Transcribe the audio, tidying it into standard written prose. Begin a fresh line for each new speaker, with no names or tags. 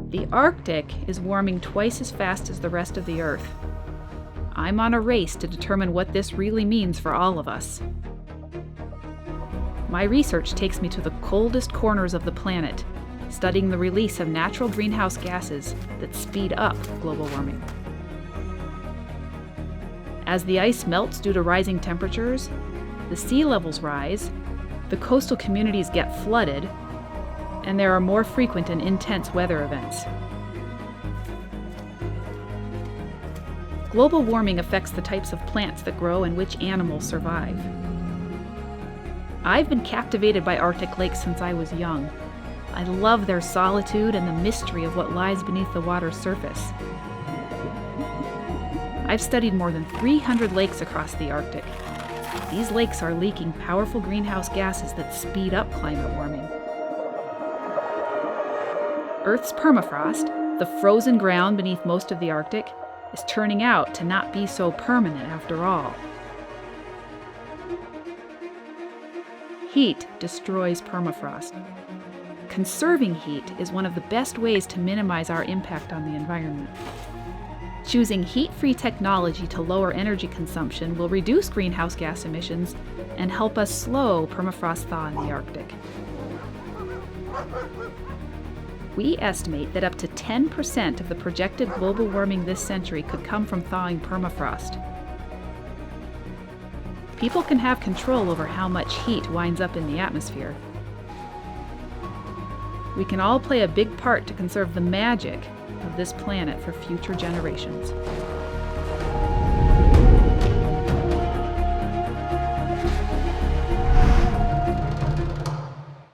The Arctic is warming twice as fast as the rest of the Earth. I'm on a race to determine what this really means for all of us. My research takes me to the coldest corners of the planet, studying the release of natural greenhouse gases that speed up global warming. As the ice melts due to rising temperatures, the sea levels rise, the coastal communities get flooded, and there are more frequent and intense weather events. Global warming affects the types of plants that grow and which animals survive. I've been captivated by Arctic lakes since I was young. I love their solitude and the mystery of what lies beneath the water's surface. I've studied more than 300 lakes across the Arctic. These lakes are leaking powerful greenhouse gases that speed up climate warming. Earth's permafrost, the frozen ground beneath most of the Arctic, is turning out to not be so permanent after all. Heat destroys permafrost. Conserving heat is one of the best ways to minimize our impact on the environment. Choosing heat-free technology to lower energy consumption will reduce greenhouse gas emissions and help us slow permafrost thaw in the Arctic. We estimate that up to 10% of the projected global warming this century could come from thawing permafrost. People can have control over how much heat winds up in the atmosphere. We can all play a big part to conserve the magic of this planet for future generations.